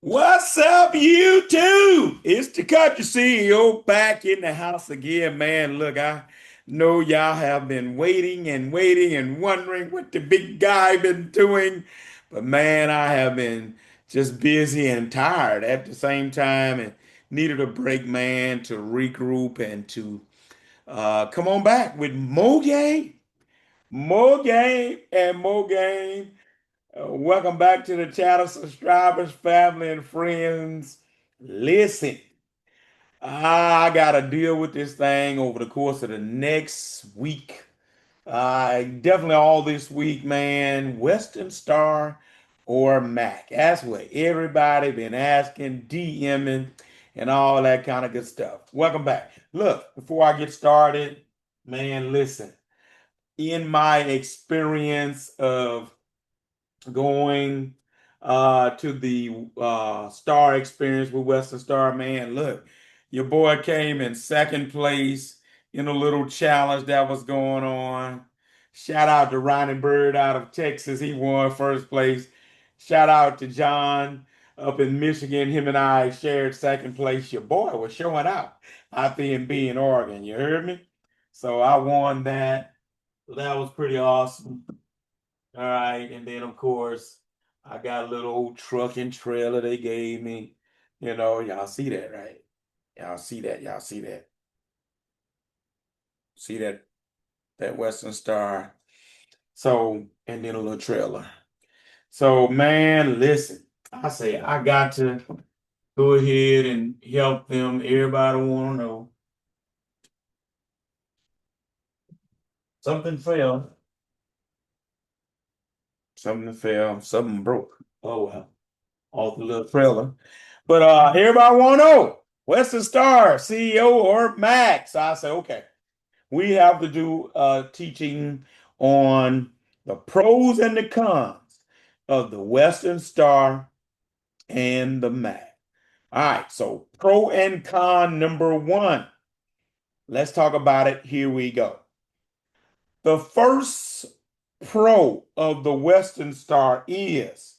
What's up, YouTube? It's the Country CEO back in the house again, man. Look, I know y'all have been waiting and waiting and wondering what the big guy been doing, but man, I have been just busy and tired at the same time and needed a break, man, to regroup and to come on back with more game, and more game. Welcome back to the channel, subscribers, family, and friends. Listen, I got to deal with this thing over the course of the next week. Definitely all this week, man. Western Star or Mac. That's what everybody been asking, DMing, and all that kind of good stuff. Welcome back. Look, before I get started, man, listen. In my experience of going to the Star Experience with Western Star. Man, look, your boy came in second place in a little challenge that was going on. Shout out to Ronnie Bird out of Texas. He won first place. Shout out to John up in Michigan. Him and I shared second place. Your boy was showing out there in Oregon. You heard me? So I won that. That was pretty awesome. All right, and then of course I got a little old truck and trailer they gave me. Y'all see that, right? Y'all see that? Y'all see that? See that Western Star. So, and then a little trailer. So, man, listen. I say I got to go ahead and help them. Everybody want to know something fell. Something fell. Something broke. Oh well. Off the little trailer. But everybody want to know Western Star, CEO or Max. So I say, okay, we have to do teaching on the pros and the cons of the Western Star and the Mac. All right, so pro and con number one. Let's talk about it. Here we go. The first pro of the Western Star is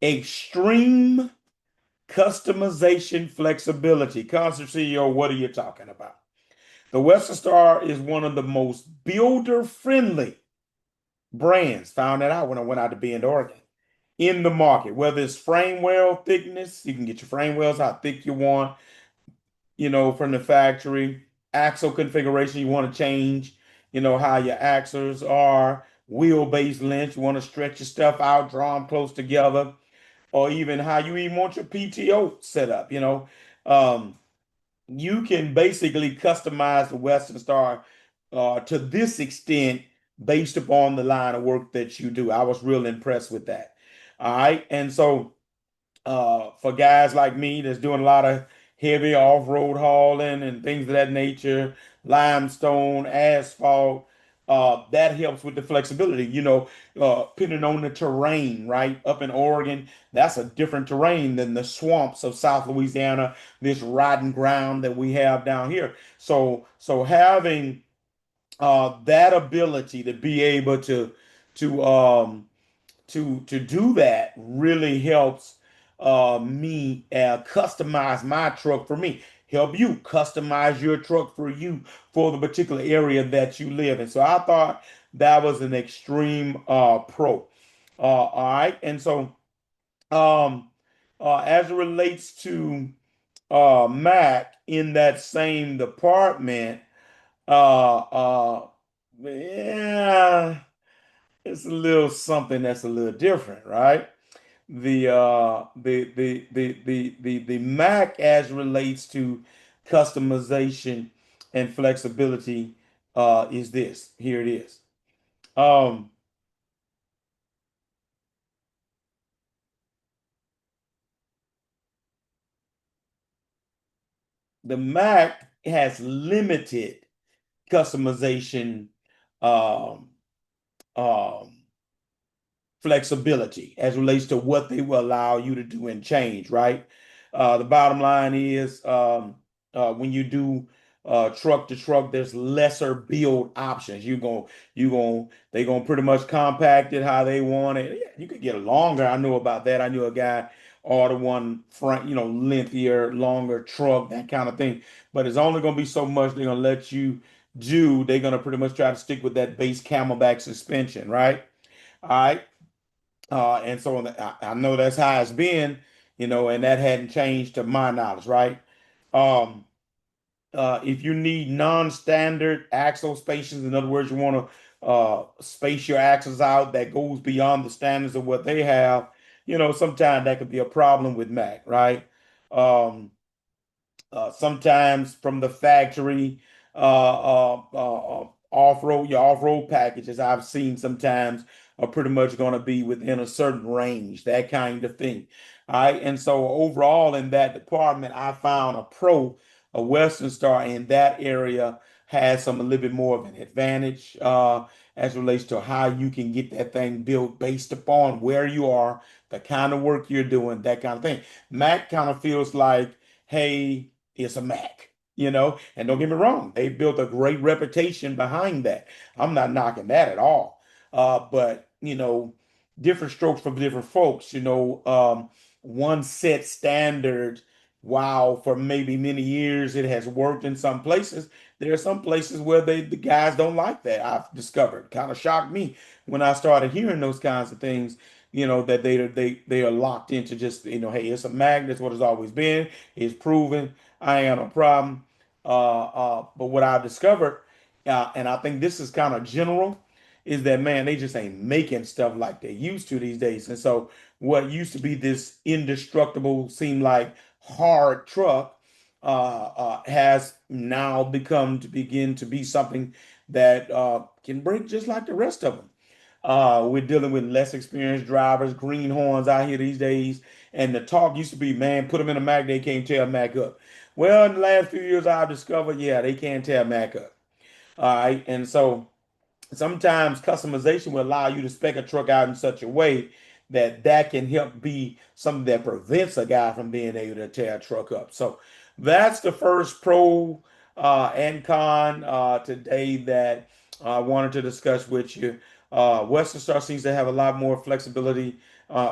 extreme customization flexibility. Concert CEO, what are you talking about? The Western Star is one of the most builder-friendly brands. Found that out when I went out to Bend, Oregon, in the market. Whether it's frame well thickness, you can get your frame wells how thick you want, from the factory. Axle configuration, you want to change, how your axles are. Wheelbase length, you want to stretch your stuff out, draw them close together, or even how you even want your PTO set up. Um, you can basically customize the Western Star to this extent based upon the line of work that you do. I was real impressed with that. All right. And so for guys like me that's doing a lot of heavy off-road hauling and things of that nature, limestone, asphalt, that helps with the flexibility, depending on the terrain, right? Up in Oregon, that's a different terrain than the swamps of South Louisiana, this rotten ground that we have down here. So having that ability to be able to um to do that really helps me customize my truck for me. Help you customize your truck for you for the particular area that you live in. So I thought that was an extreme pro. All right, and so as it relates to Mac in that same department, yeah, it's a little something that's a little different, right? The Mac as relates to customization and flexibility is this. Here it is. Um, the Mac has limited customization um, um, flexibility as relates to what they will allow you to do and change, right? The bottom line is when you do truck to truck, there's lesser build options. They gonna pretty much compact it how they want it. Yeah, you could get it longer. I know about that. I knew a guy or the one front, lengthier, longer truck, that kind of thing. But it's only going to be so much they're going to let you do. They're going to pretty much try to stick with that base camelback suspension, right? All right. And so I know that's how it's been, and that hadn't changed to my knowledge, right? Um, if you need non-standard axle spaces, in other words, you want to space your axles out that goes beyond the standards of what they have, sometimes that could be a problem with Mack, right? Um, Sometimes from the factory, off-road, your off-road packages I've seen sometimes are pretty much going to be within a certain range, that kind of thing. All right. And so overall in that department, I found a Western Star in that area has some a little bit more of an advantage as it relates to how you can get that thing built based upon where you are, the kind of work you're doing, that kind of thing. Mac kind of feels like, hey, it's a Mac, and don't get me wrong, they built a great reputation behind that. I'm not knocking that at all. But different strokes for different folks, one set standard. Wow, for maybe many years it has worked in some places. There are some places where the guys don't like that. I've discovered. Kind of shocked me when I started hearing those kinds of things, that they are locked into just, hey, it's a Mac, that's what it's always been. It's proven. I ain't got no problem. But what I've discovered, and I think this is kind of general, is that man, they just ain't making stuff like they used to these days. And so what used to be this indestructible, seem like hard truck, has now become to begin to be something that can break just like the rest of them. We're dealing with less experienced drivers, greenhorns out here these days. And the talk used to be, man, put them in a Mac, they can't tear a Mac up. Well, in the last few years, I've discovered, yeah, they can tear a Mac up. All right. And so sometimes customization will allow you to spec a truck out in such a way that that can help be something that prevents a guy from being able to tear a truck up. So that's the first pro and con today that I wanted to discuss with you. Western Star seems to have a lot more flexibility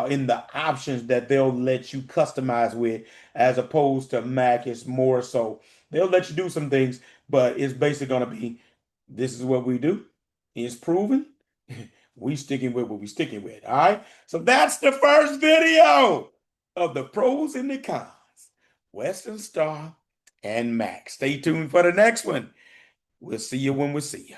in the options that they'll let you customize with, as opposed to Mac. It's more so they'll let you do some things, but it's basically going to be, this is what we do. It's proven. We sticking with what we sticking with. All right. So that's the first video of the pros and the cons. Western Star and Max. Stay tuned for the next one. We'll see you when we see you.